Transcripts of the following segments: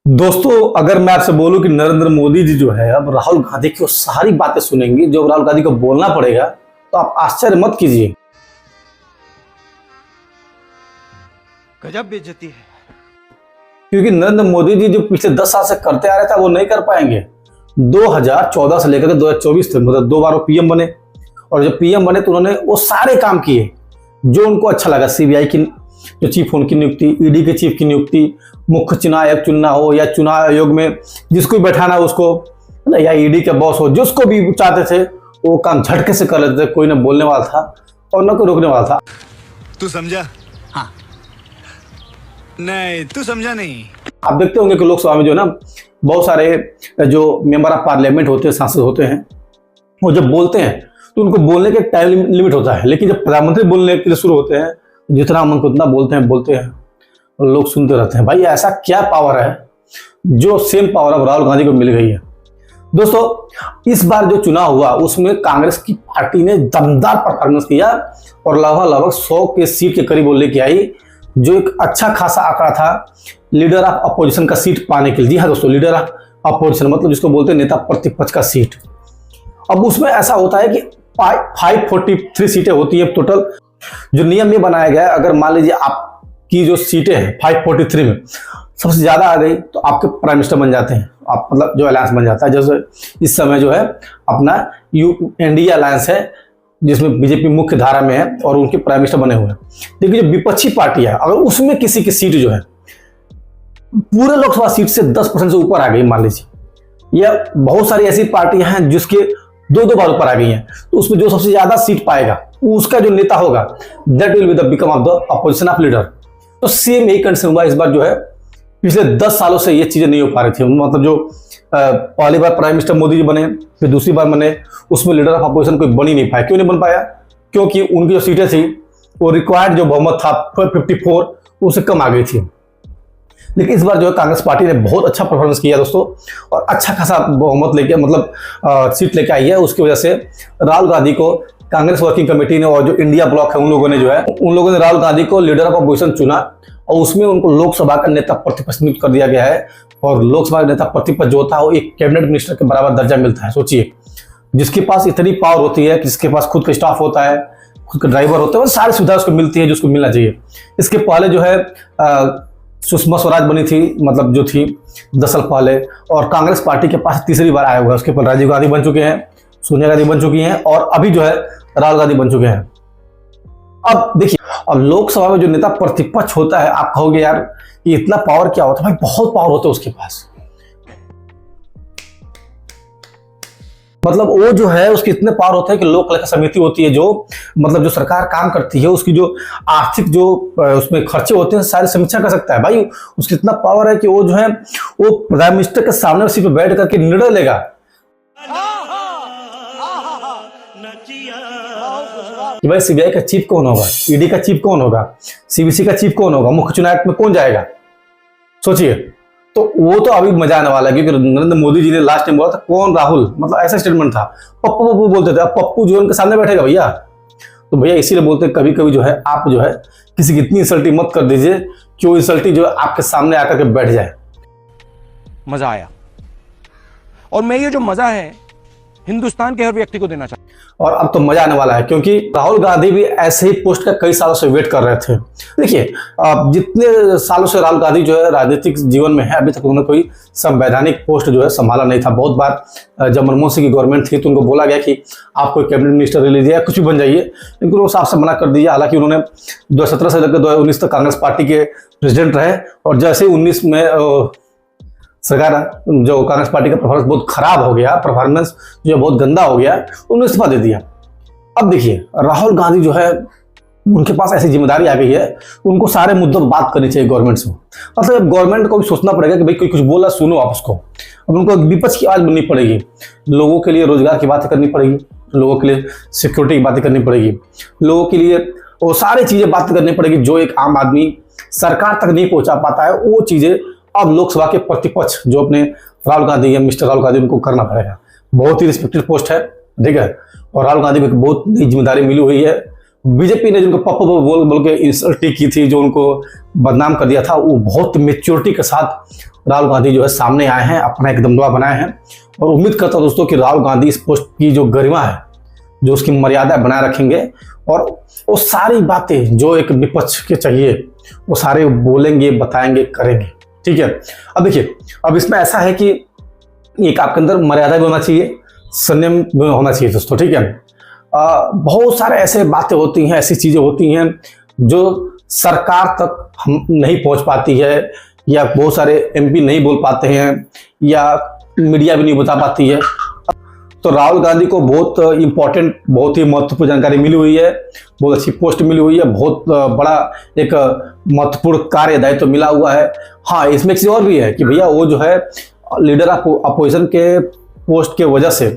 दोस्तों, अगर मैं आपसे बोलूं कि नरेंद्र मोदी जी जो है अब राहुल गांधी की वो सारी बातें सुनेंगे जो राहुल गांधी को बोलना पड़ेगा, तो आप आश्चर्य मत कीजिए। गजब बेइज्जती है। क्योंकि नरेंद्र मोदी जी जो पिछले 10 साल से करते आ रहे थे वो नहीं कर पाएंगे। 2014 से लेकर के 2024 तक मतलब 2 बार वो पीएम बने, और जब पीएम बने तो उन्होंने वो सारे काम किए जो उनको अच्छा लगा। सीबीआई की जो चीफ उनकी नियुक्ति, ईडी के चीफ की नियुक्ति, मुख्य चुनाव आयोग चुनना हो या चुनाव आयोग में जिसको भी बैठाना हो उसको, या ईडी के बॉस हो, जिसको भी चाहते थे वो काम झटके से कर लेते थे। कोई न बोलने वाला था और न कोई रोकने वाला था। तू समझा? हाँ। नहीं, तू समझा नहीं। आप देखते होंगे कि लोकसभा में जो ना बहुत सारे जो मेंबर ऑफ पार्लियामेंट होते हैं, सांसद होते हैं, वो जब बोलते हैं तो उनको बोलने के टाइम लिमिट होता है। लेकिन जब प्रधानमंत्री बोलने के लिए शुरू होते हैं, जितना मन को उतना बोलते हैं और लोग सुनते रहते हैं। भाई ऐसा क्या पावर है जो सेम पावर अब राहुल गांधी को मिल गई है। दोस्तों, इस बार जो चुनाव हुआ उसमें कांग्रेस की पार्टी ने दमदार परफॉर्मेंस किया और लगभग 100 के सीट के करीब वो लेके आई, जो एक अच्छा खासा आंकड़ा था लीडर ऑफ अपोजिशन का सीट पाने के लिए। जी हाँ दोस्तों, लीडर ऑफ अपोजिशन मतलब जिसको बोलते हैं नेता प्रतिपक्ष का सीट। अब उसमें ऐसा होता है कि 543 सीटें होती है टोटल। जो नियम ये बनाया गया है, अगर मान लीजिए आपकी जो सीटें हैं 543 में सबसे ज्यादा आ गई तो आपके प्राइम मिनिस्टर बन जाते हैं, आप मतलब जो अलायंस बन जाता है। जैसे इस समय जो है अपना एनडीए अलायंस है जिसमें बीजेपी मुख्य धारा में है और उनके प्राइम मिनिस्टर बने हुए हैं। लेकिन जो विपक्षी पार्टी है, अगर उसमें किसी की सीट जो है पूरे लोकसभा सीट से 10% से ऊपर आ गई, मान लीजिए, या बहुत सारी ऐसी पार्टियां हैं जिसके 2-2 बार ऊपर आ गई हैं, तो उसमें जो सबसे ज्यादा सीट पाएगा उसका जो नेता होगा that will be the become of the opposition of leader. तो सेम यही कंडीशन हुआ इस बार जो है। पिछले 10 सालों से ये चीजें नहीं हो पा रही थी। मतलब जो पहली बार प्राइम मिनिस्टर मोदी जी बने, फिर दूसरी बार बने, उसमें लीडर ऑफ अपोजिशन कोई बन ही नहीं पाया। क्यों नहीं बन पाया? क्योंकि उनकी जो सीटें थी वो रिक्वायर्ड जो बहुमत था 54 उससे कम आ गई थी। लेकिन इस बार जो है कांग्रेस पार्टी ने बहुत अच्छा परफॉर्मेंस किया दोस्तों, और अच्छा खासा बहुमत लेके मतलब सीट लेके आई है। उसकी वजह से राहुल गांधी को कांग्रेस वर्किंग कमेटी ने और जो इंडिया ब्लॉक है उन लोगों ने राहुल गांधी को लीडर ऑफ अपोजिशन चुना और उसमें उनको लोकसभा का नेता प्रतिपक्ष नियुक्त कर दिया गया है। और लोकसभा का नेता प्रतिपक्ष जो होता है वो एक कैबिनेट मिनिस्टर के बराबर दर्जा मिलता है। सोचिए, जिसके पास इतनी पावर होती है, जिसके पास खुद का स्टाफ होता है, खुद का ड्राइवर होता है, वो सारी सुविधा उसको मिलती है जो उसको मिलना चाहिए। इसके पहले जो है सुषमा स्वराज बनी थी, मतलब जो थी 10 साल पहले, और कांग्रेस पार्टी के पास तीसरी बार आया हुआ है। उसके पर राजीव गांधी बन चुके हैं, सोनिया गांधी बन चुकी हैं और अभी जो है राहुल गांधी बन चुके हैं। अब देखिए, अब लोकसभा में जो नेता प्रतिपक्ष होता है, आप कहोगे यार ये इतना पावर क्या होता है? भाई बहुत पावर होता है उसके पास। मतलब वो जो है उसके इतने पावर होते हैं कि लोक कला समिति होती है जो मतलब जो सरकार काम करती है उसकी जो आर्थिक जो उसमें खर्चे होते हैं सारी समीक्षा कर सकता है। भाई उसकी इतना पावर है कि वो जो है वो प्राइम मिनिस्टर के सामने उसी पे बैठ करके निर्णय लेगा कि भाई सीबीआई का चीफ कौन होगा, ईडी का चीफ कौन होगा, सीबीसी का चीफ कौन होगा, मुख्य चुनाव आयोग में कौन जाएगा। सोचिए, तो वो तो अभी मजा आने वाला है। क्योंकि नरेंद्र मोदी जी ने लास्ट टाइम बोला था कौन राहुल, मतलब ऐसा स्टेटमेंट था, पप्पू पप्पू बोलते थे। अब पप्पू जो उनके सामने बैठेगा भैया, तो भैया इसीलिए बोलते हैं कभी कभी जो है आप जो है किसी की इतनी इंसल्टी मत कर दीजिए कि वो इंसल्टी जो है आपके सामने आकर के बैठ जाए। मजा आया, और मैं ये जो मजा है हिंदुस्तान के हर व्यक्ति को देना चाहता हूं। और अब तो मजा आने वाला है क्योंकि राहुल गांधी भी ऐसे ही पोस्ट का कई सालों से वेट कर रहे थे। देखिए, जितने सालों से राहुल गांधी जो है राजनीतिक जीवन में है, अभी तक उन्होंने कोई संवैधानिक पोस्ट जो है संभाला नहीं था। बहुत बार जब मनमोहन सिंह की गवर्नमेंट थी तो उनको बोला गया कि आप कोई कैबिनेट मिनिस्टर ले लीजिए या कुछ भी बन जाइए, लेकिन वो साफ से मना कर दिया। हालांकि उन्होंने 2017 से लेकर 2019 तक कांग्रेस पार्टी के प्रेसिडेंट रहे, और जैसे 19 में सरकार जो कांग्रेस पार्टी का परफॉर्मेंस बहुत खराब हो गया, परफॉर्मेंस जो बहुत गंदा हो गया, उन्होंने इस्तीफा दे दिया। अब देखिए, राहुल गांधी जो है उनके पास ऐसी जिम्मेदारी आ गई है, उनको सारे मुद्दों पर बात करनी चाहिए गवर्नमेंट से। मतलब गवर्नमेंट को भी सोचना पड़ेगा कि भाई कोई कुछ बोला सुनो आप उसको। अब उनको विपक्ष की आवाज बननी पड़ेगी, लोगों के लिए रोजगार की बातें करनी पड़ेगी, लोगों के लिए सिक्योरिटी की बातें करनी पड़ेगी, लोगों के लिए वो सारी चीजें बातें करनी पड़ेगी जो एक आम आदमी सरकार तक नहीं पहुंचा पाता है। वो चीजें अब लोकसभा के प्रतिपक्ष जो अपने राहुल गांधी या मिस्टर राहुल गांधी उनको करना पड़ेगा। बहुत ही रिस्पेक्टेड पोस्ट है, ठीक है, और राहुल गांधी को बहुत नई जिम्मेदारी मिली हुई है। बीजेपी ने जिनको पप्पू बोल बोल के इंसल्ट की थी, जो उनको बदनाम कर दिया था, वो बहुत मेच्योरिटी के साथ राहुल गांधी जो है सामने आए हैं, अपना एक दमदमा बनाए हैं। और उम्मीद करता हूं दोस्तों कि राहुल गांधी इस पोस्ट की जो गरिमा है, जो उसकी मर्यादा बनाए रखेंगे और वो सारी बातें जो एक विपक्ष के चाहिए वो सारे बोलेंगे, बताएंगे, करेंगे। ठीक है, अब देखिए, अब इसमें ऐसा है कि एक आपके अंदर मर्यादा भी होना चाहिए, संयम भी होना चाहिए दोस्तों। ठीक है, बहुत सारे ऐसे बातें होती हैं, ऐसी चीजें होती हैं जो सरकार तक हम नहीं पहुंच पाती है, या बहुत सारे एमपी नहीं बोल पाते हैं, या मीडिया भी नहीं बता पाती है। तो राहुल गांधी को बहुत इंपॉर्टेंट, बहुत ही महत्वपूर्ण जानकारी मिली हुई है, बहुत अच्छी पोस्ट मिली हुई है, बहुत बड़ा एक महत्वपूर्ण कार्य दायित्व मिला हुआ है। हाँ, इसमें एक चीज और भी है कि भैया वो जो है लीडर ऑफ अपोजिशन के पोस्ट के वजह से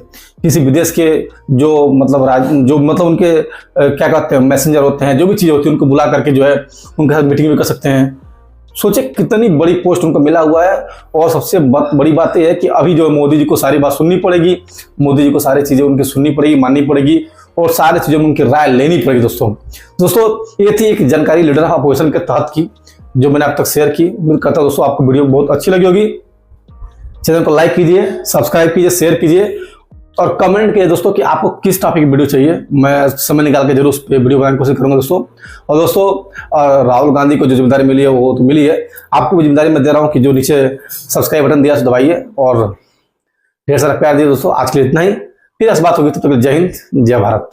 किसी विदेश के जो मतलब उनके क्या कहते हैं, मैसेंजर होते हैं, जो भी चीज़ होती है, उनको बुला करके जो है उनके साथ मीटिंग भी कर सकते हैं। सोचे कितनी बड़ी पोस्ट उनको मिला हुआ है। और सबसे बड़ी बात यह है कि अभी जो मोदी जी को सारी बात सुननी पड़ेगी, मोदी जी को सारी चीज़ें उनकी सुननी पड़ेगी, माननी पड़ेगी, और सारी चीज़ों में उनकी राय लेनी पड़ेगी। दोस्तों ये थी एक जानकारी लीडर ऑफ अपोजिशन के तहत की, जो मैंने आप तक शेयर की। उम्मीद करता हूं दोस्तों आपको वीडियो बहुत अच्छी लगी होगी। चैनल को लाइक कीजिए, सब्सक्राइब कीजिए, शेयर कीजिए और कमेंट कीजिए दोस्तों कि आपको किस टॉपिक की वीडियो चाहिए। मैं समय निकाल के जरूर उस पर वीडियो बनाने की कोशिश करूंगा दोस्तों। और दोस्तों राहुल गांधी को जो जिम्मेदारी मिली है वो तो मिली है, आपको भी जिम्मेदारी मैं दे रहा हूं कि जो नीचे सब्सक्राइब बटन दिया है दबाइए और ढेर सारा प्यार दिए दोस्तों। आज के लिए इतना ही, फिर ऐसी बात होगी, तब तक जय हिंद, जय भारत।